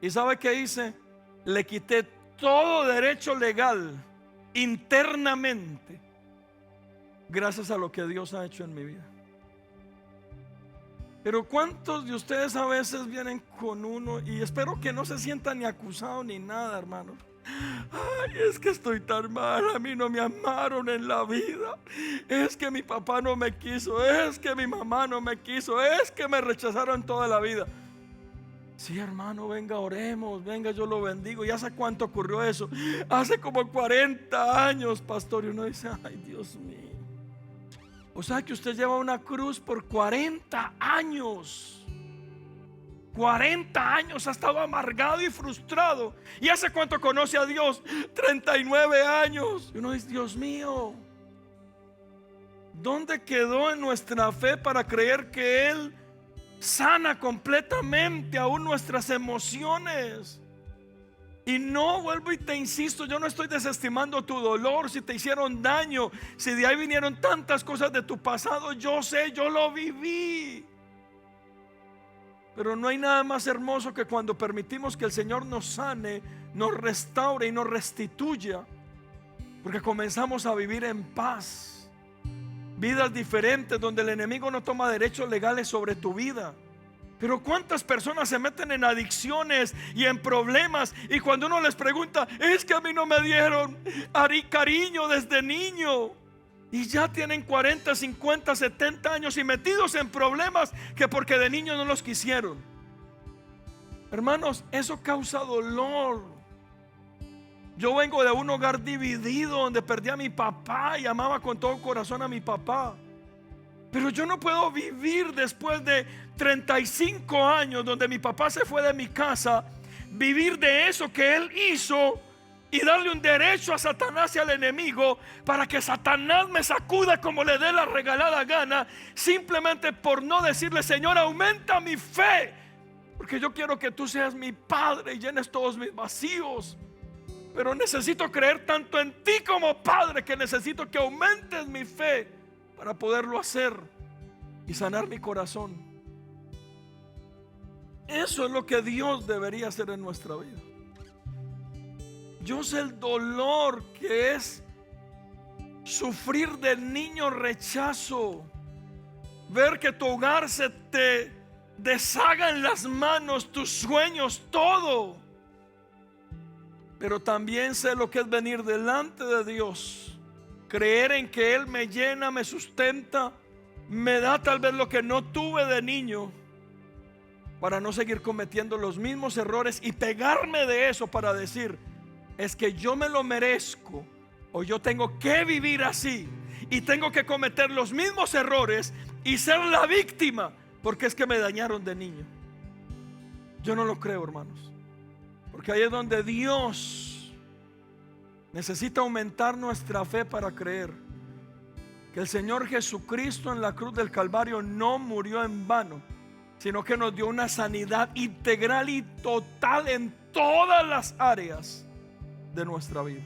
¿Y sabe qué hice? Le quité todo derecho legal internamente gracias a lo que Dios ha hecho en mi vida. Pero ¿cuántos de ustedes a veces vienen con uno, y espero que no se sientan ni acusados ni nada, hermanos? Ay, es que estoy tan mal, a mí no me amaron en la vida, es que mi papá no me quiso, es que mi mamá no me quiso, es que me rechazaron toda la vida. Sí, hermano, venga, oremos, venga, yo lo bendigo. ¿Y hace cuánto ocurrió eso? Hace como 40 años, pastor. Y uno dice, ay, Dios mío. O sea que usted lleva una cruz por 40 años. 40 años ha estado amargado y frustrado. ¿Y hace cuánto conoce a Dios? 39 años. Y uno dice, Dios mío, ¿dónde quedó en nuestra fe para creer que Él sana completamente aún nuestras emociones? Y no, vuelvo y te insisto, yo no estoy desestimando tu dolor, si te hicieron daño, si de ahí vinieron tantas cosas de tu pasado, yo sé, yo lo viví. Pero no hay nada más hermoso que cuando permitimos que el Señor nos sane, nos restaure y nos restituya, porque comenzamos a vivir en paz, vidas diferentes donde el enemigo no toma derechos legales sobre tu vida. Pero cuántas personas se meten en adicciones y en problemas, y cuando uno les pregunta, es que a mí no me dieron cariño desde niño, y ya tienen 40, 50, 70 años y metidos en problemas que porque de niño no los quisieron. Hermanos, eso causa dolor. Yo vengo de un hogar dividido donde perdí a mi papá y amaba con todo corazón a mi papá. Pero yo no puedo vivir después de 35 años donde mi papá se fue de mi casa, vivir de eso que él hizo y darle un derecho a Satanás y al enemigo para que Satanás me sacuda como le dé la regalada gana, simplemente por no decirle, Señor, aumenta mi fe, porque yo quiero que tú seas mi Padre y llenes todos mis vacíos. Pero necesito creer tanto en ti como Padre que necesito que aumentes mi fe para poderlo hacer y sanar mi corazón. Eso es lo que Dios debería hacer en nuestra vida. Yo sé el dolor que es sufrir de niño rechazo, ver que tu hogar se te deshaga en las manos, tus sueños, todo. Pero también sé lo que es venir delante de Dios, creer en que Él me llena, me sustenta, me da tal vez lo que no tuve de niño, para no seguir cometiendo los mismos errores y pegarme de eso para decir, es que yo me lo merezco, o yo tengo que vivir así y tengo que cometer los mismos errores y ser la víctima porque es que me dañaron de niño. Yo no lo creo, hermanos, porque ahí es donde Dios necesita aumentar nuestra fe para creer que el Señor Jesucristo en la cruz del Calvario no murió en vano, sino que nos dio una sanidad integral y total en todas las áreas de nuestra vida.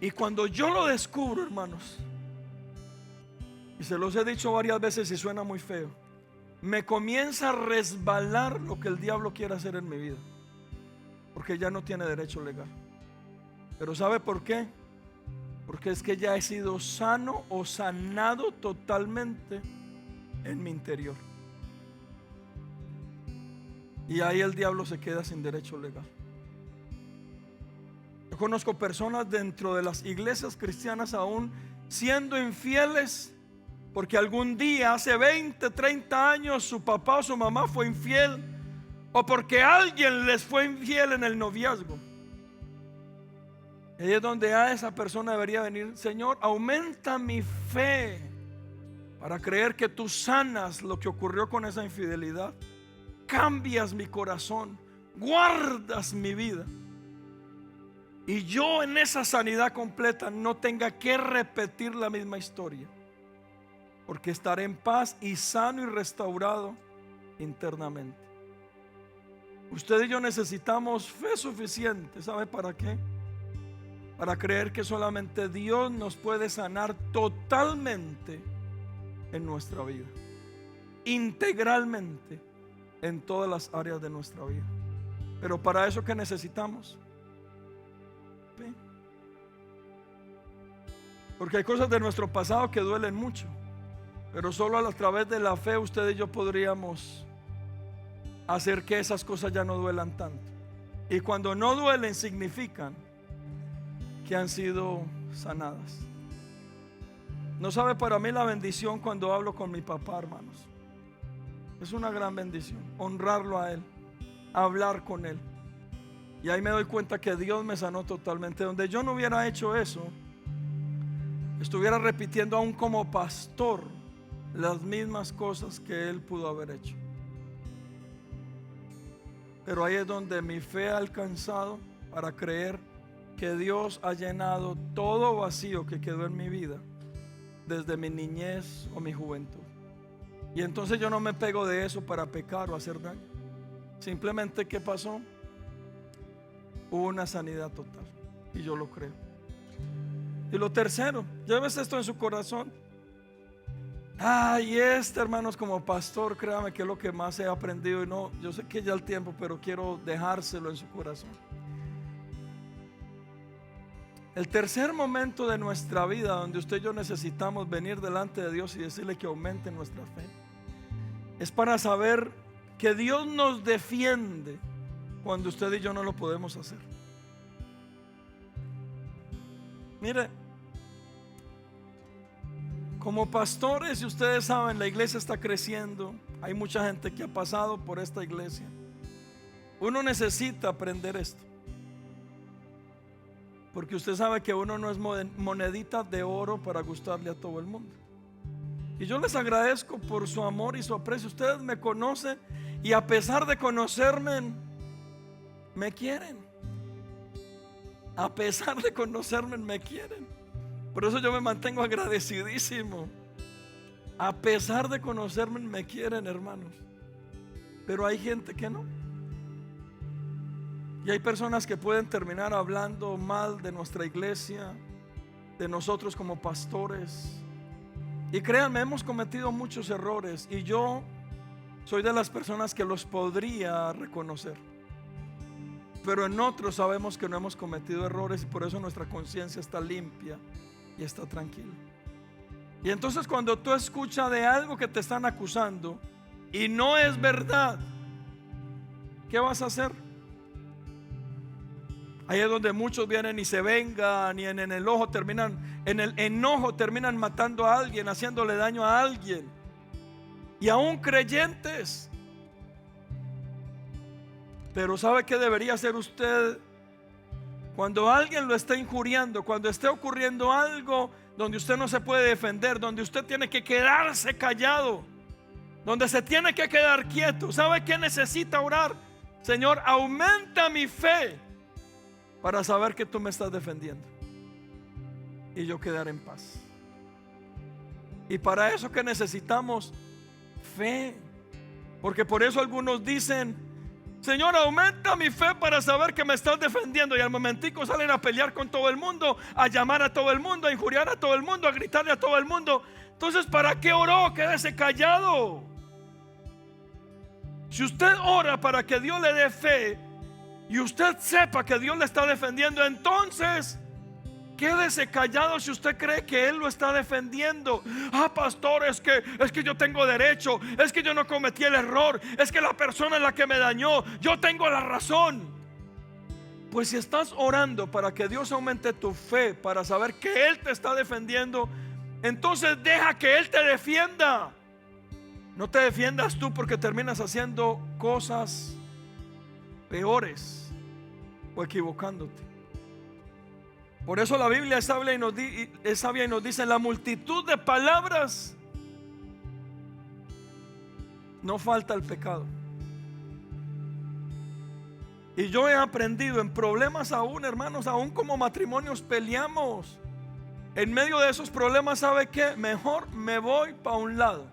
Y cuando yo lo descubro, hermanos, y se los he dicho varias veces y suena muy feo, me comienza a resbalar lo que el diablo quiere hacer en mi vida, porque ya no tiene derecho legal. Pero ¿sabe por qué? Porque es que ya he sido sano o sanado totalmente en mi interior. Y ahí el diablo se queda sin derecho legal. Yo conozco personas dentro de las iglesias cristianas aún siendo infieles porque algún día hace 20, 30 años su papá o su mamá fue infiel, o porque alguien les fue infiel en el noviazgo. Ahí es donde a esa persona debería venir, Señor, aumenta mi fe para creer que tú sanas lo que ocurrió con esa infidelidad, cambias mi corazón, guardas mi vida, y yo en esa sanidad completa no tenga que repetir la misma historia, porque estaré en paz y sano y restaurado internamente. Usted y yo necesitamos fe suficiente. ¿Sabe para qué? Para creer que solamente Dios nos puede sanar totalmente en nuestra vida, integralmente en todas las áreas de nuestra vida. Pero para eso, ¿qué necesitamos? Fe. Porque hay cosas de nuestro pasado que duelen mucho, pero solo a través de la fe usted y yo podríamos hacer que esas cosas ya no duelan tanto. Y cuando no duelen significan que han sido sanadas. No sabe, para mí la bendición cuando hablo con mi papá, hermanos, es una gran bendición, honrarlo a él, hablar con él. Y ahí me doy cuenta que Dios me sanó totalmente. Donde yo no hubiera hecho eso, estuviera repitiendo aún como pastor las mismas cosas que él pudo haber hecho. Pero ahí es donde mi fe ha alcanzado para creer que Dios ha llenado todo vacío que quedó en mi vida desde mi niñez o mi juventud. Y entonces yo no me pego de eso para pecar o hacer daño. Simplemente, ¿qué pasó? Hubo una sanidad total, y yo lo creo. Y lo tercero, llévese esto en su corazón. Y hermanos, como pastor, créame que es lo que más he aprendido. Y no, yo sé que ya el tiempo, pero quiero dejárselo en su corazón. El tercer momento de nuestra vida donde usted y yo necesitamos venir delante de Dios y decirle que aumente nuestra fe, es para saber que Dios nos defiende cuando usted y yo no lo podemos hacer. Mire, como pastores, y ustedes saben, la iglesia está creciendo. Hay mucha gente que ha pasado por esta iglesia. Uno necesita aprender esto, porque usted sabe que uno no es monedita de oro para gustarle a todo el mundo. Y yo les agradezco por su amor y su aprecio. Ustedes me conocen y a pesar de conocerme, me quieren. A pesar de conocerme, me quieren. Por eso yo me mantengo agradecidísimo. A pesar de conocerme, me quieren, hermanos. Pero hay gente que no. Y hay personas que pueden terminar hablando mal de nuestra iglesia, de nosotros como pastores. Y créanme, hemos cometido muchos errores, y yo soy de las personas que los podría reconocer. Pero en otros sabemos que no hemos cometido errores, y por eso nuestra conciencia está limpia y está tranquila. Y entonces cuando tú escuchas de algo que te están acusando y no es verdad, ¿qué vas a hacer? Ahí es donde muchos vienen y se vengan, y en el enojo terminan matando a alguien, haciéndole daño a alguien, y aún creyentes. Pero ¿sabe qué debería hacer usted cuando alguien lo está injuriando? Cuando esté ocurriendo algo donde usted no se puede defender, donde usted tiene que quedarse callado, donde se tiene que quedar quieto. ¿Sabe qué necesita orar? Señor, aumenta mi fe para saber que tú me estás defendiendo y yo quedar en paz. Y para eso que necesitamos fe, porque por eso algunos dicen: Señor, aumenta mi fe para saber que me estás defendiendo. Y al momentico salen a pelear con todo el mundo, a llamar a todo el mundo, a injuriar a todo el mundo, a gritarle a todo el mundo. Entonces, ¿para qué oró? Quédese callado. Si usted ora para que Dios le dé fe y usted sepa que Dios le está defendiendo, entonces quédese callado si usted cree que Él lo está defendiendo. Pastor, es que yo tengo derecho, es que yo no cometí el error, es que la persona es la que me dañó, yo tengo la razón. Pues si estás orando para que Dios aumente tu fe, para saber que Él te está defendiendo, entonces deja que Él te defienda. No te defiendas tú, porque terminas haciendo cosas peores o equivocándote. Por eso la Biblia es sabia y nos dice: en la multitud de palabras no falta el pecado. Y yo he aprendido en problemas aún, hermanos, aún como matrimonios peleamos. En medio de esos problemas, ¿sabe qué? Mejor me voy para un lado.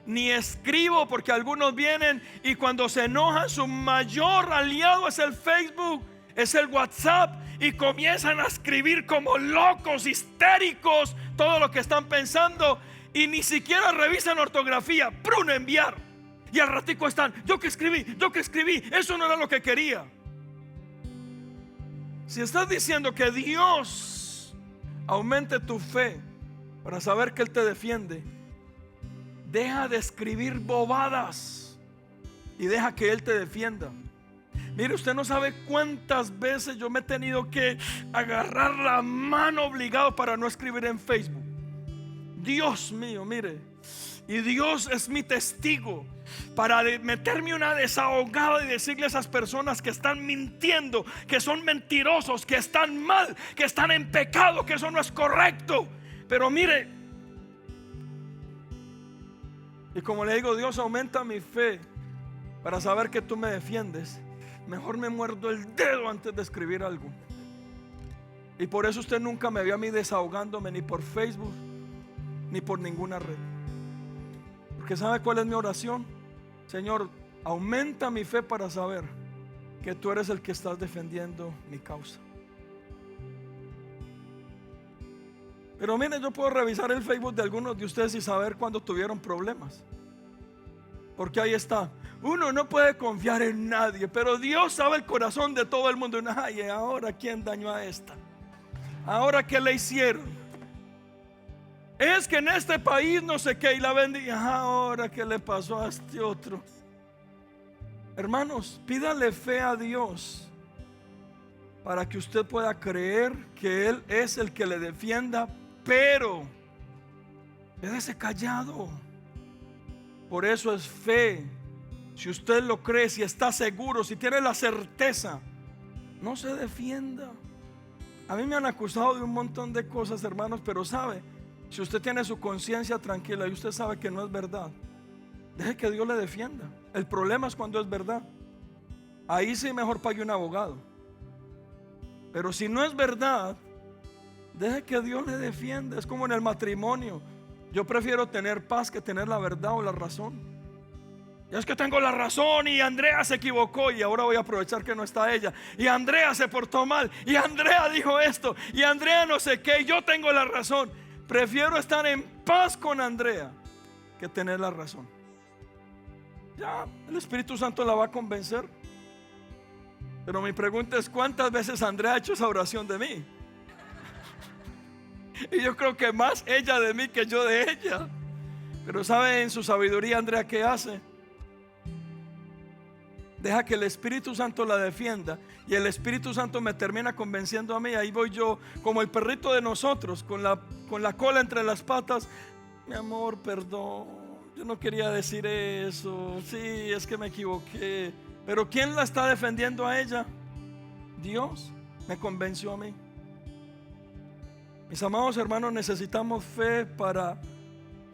Ni escribo, porque algunos vienen y cuando se enojan su mayor aliado es el Facebook, es el WhatsApp, y comienzan a escribir como locos, histéricos, todo lo que están pensando, y ni siquiera revisan ortografía. ¡Prum! Enviar. Y al ratico están: yo que escribí, eso no era lo que quería. Si estás diciendo que Dios aumente tu fe para saber que Él te defiende, deja de escribir bobadas y deja que Él te defienda. Mire, usted no sabe cuántas veces yo me he tenido que agarrar la mano obligado para no escribir en Facebook. Dios mío, mire. Y Dios es mi testigo para meterme una desahogada y decirle a esas personas que están mintiendo, que son mentirosos, que están mal, que están en pecado, que eso no es correcto. Pero mire, y como le digo, Dios, aumenta mi fe para saber que tú me defiendes. Mejor me muerdo el dedo antes de escribir algo. Y por eso usted nunca me vio a mí desahogándome ni por Facebook ni por ninguna red. Porque ¿sabe cuál es mi oración? Señor, aumenta mi fe para saber que tú eres el que estás defendiendo mi causa. Pero miren, yo puedo revisar el Facebook de algunos de ustedes y saber cuándo tuvieron problemas. Porque ahí está. Uno no puede confiar en nadie, pero Dios sabe el corazón de todo el mundo. Ay, ahora ¿quién dañó a esta? Ahora ¿qué le hicieron? Es que en este país no sé qué y la bendiga. Ahora ¿qué le pasó a este otro? Hermanos, pídale fe a Dios para que usted pueda creer que Él es el que le defienda, pero quédese callado. Por eso es fe. Si usted lo cree, si está seguro, si tiene la certeza, no se defienda. A mí me han acusado de un montón de cosas, hermanos, pero sabe, si usted tiene su conciencia tranquila y usted sabe que no es verdad, deje que Dios le defienda. El problema es cuando es verdad. Ahí sí mejor pague un abogado. Pero si no es verdad, deje que Dios le defienda. Es como en el matrimonio. Yo prefiero tener paz que tener la verdad o la razón. Ya es que tengo la razón y Andrea se equivocó y ahora voy a aprovechar que no está ella. Y Andrea se portó mal y Andrea dijo esto y Andrea no sé qué y yo tengo la razón. Prefiero estar en paz con Andrea que tener la razón. Ya, el Espíritu Santo la va a convencer. Pero mi pregunta es, ¿cuántas veces Andrea ha hecho esa oración de mí? Y yo creo que más ella de mí que yo de ella. Pero sabe, en su sabiduría, Andrea, ¿qué hace? Deja que el Espíritu Santo la defienda y el Espíritu Santo me termina convenciendo a mí. Ahí voy yo como el perrito de nosotros, con la cola entre las patas. Mi amor, perdón, yo no quería decir eso. Sí, es que me equivoqué. Pero ¿quién la está defendiendo a ella? Dios me convenció a mí. Mis amados hermanos, necesitamos fe para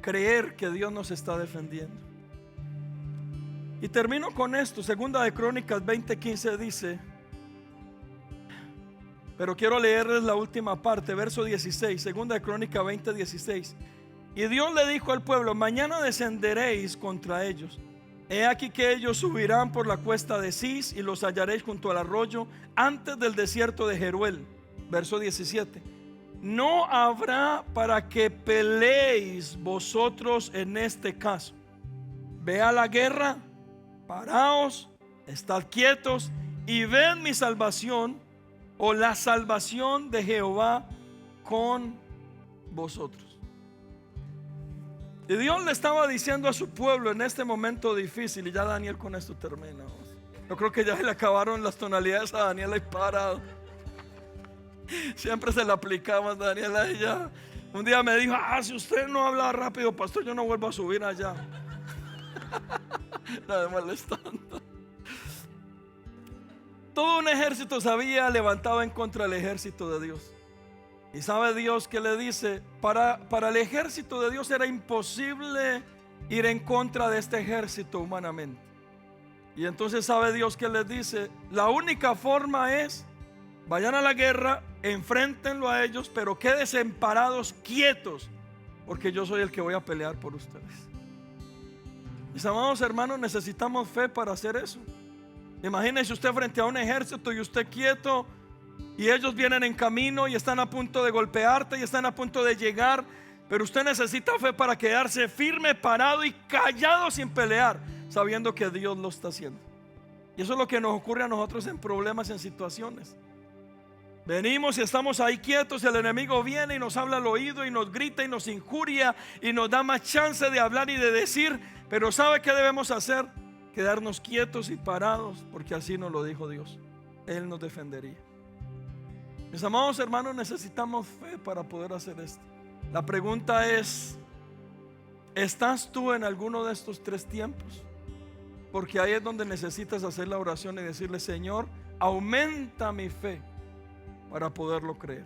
creer que Dios nos está defendiendo. Y termino con esto. Segunda de Crónicas 20:15 dice, pero quiero leerles la última parte, verso 16. Segunda de Crónicas 20:16. Y Dios le dijo al pueblo: mañana descenderéis contra ellos. He aquí que ellos subirán por la cuesta de Cis y los hallaréis junto al arroyo antes del desierto de Jeruel. Verso 17. No habrá para que peleéis vosotros en este caso. Vea la guerra, paraos, estad quietos y ved mi salvación, o la salvación de Jehová con vosotros. Y Dios le estaba diciendo a su pueblo en este momento difícil, y ya Daniel con esto termina. Yo creo que ya se le acabaron las tonalidades a Daniel ahí parado. Siempre se le aplicaba a Daniel a ella. Un día me dijo: si usted no habla rápido, pastor, yo no vuelvo a subir allá. Nada molestando. Todo un ejército se había levantado en contra del ejército de Dios. Y sabe Dios que le dice: para el ejército de Dios era imposible ir en contra de este ejército humanamente. Y entonces sabe Dios que les dice: la única forma es, vayan a la guerra, enfréntenlo a ellos, pero quédense parados quietos, porque yo soy el que voy a pelear por ustedes. Mis amados hermanos, necesitamos fe para hacer eso. Imagínese usted frente a un ejército y usted quieto, y ellos vienen en camino y están a punto de golpearte y están a punto de llegar, pero usted necesita fe para quedarse firme, parado y callado sin pelear, sabiendo que Dios lo está haciendo. Y eso es lo que nos ocurre a nosotros en problemas, en situaciones. Venimos y estamos ahí quietos, el enemigo viene y nos habla al oído y nos grita y nos injuria y nos da más chance de hablar y de decir, pero ¿sabe qué debemos hacer? Quedarnos quietos y parados, porque así nos lo dijo Dios. Él nos defendería. Mis amados hermanos, necesitamos fe para poder hacer esto. La pregunta es, ¿estás tú en alguno de estos tres tiempos? Porque ahí es donde necesitas hacer la oración y decirle: Señor, aumenta mi fe para poderlo creer.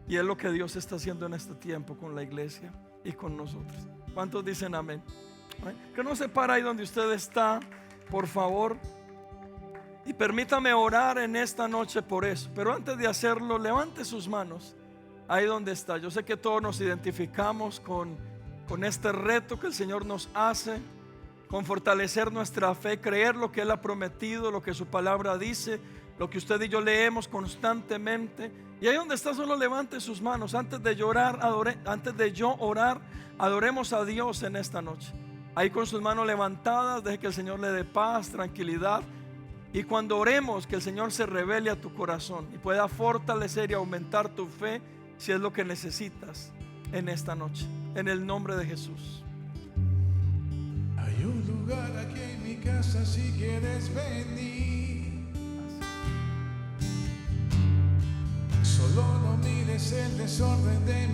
Y es lo que Dios está haciendo en este tiempo con la iglesia y con nosotros. ¿Cuántos dicen amén? Que no se para ahí donde usted está, por favor. Y permítame orar en esta noche por eso. Pero antes de hacerlo, levante sus manos ahí donde está. Yo sé que todos nos identificamos con este reto que el Señor nos hace, con fortalecer nuestra fe, creer lo que Él ha prometido, lo que su palabra dice, lo que usted y yo leemos constantemente. Y ahí donde está, solo levante sus manos. Antes de llorar, antes de yo orar, adoremos a Dios en esta noche. Ahí con sus manos levantadas, deje que el Señor le dé paz, tranquilidad. Y cuando oremos, que el Señor se revele a tu corazón y pueda fortalecer y aumentar tu fe, si es lo que necesitas en esta noche, en el nombre de Jesús. Hay un lugar aquí en mi casa si quieres venir. Solo no mires el desorden de mi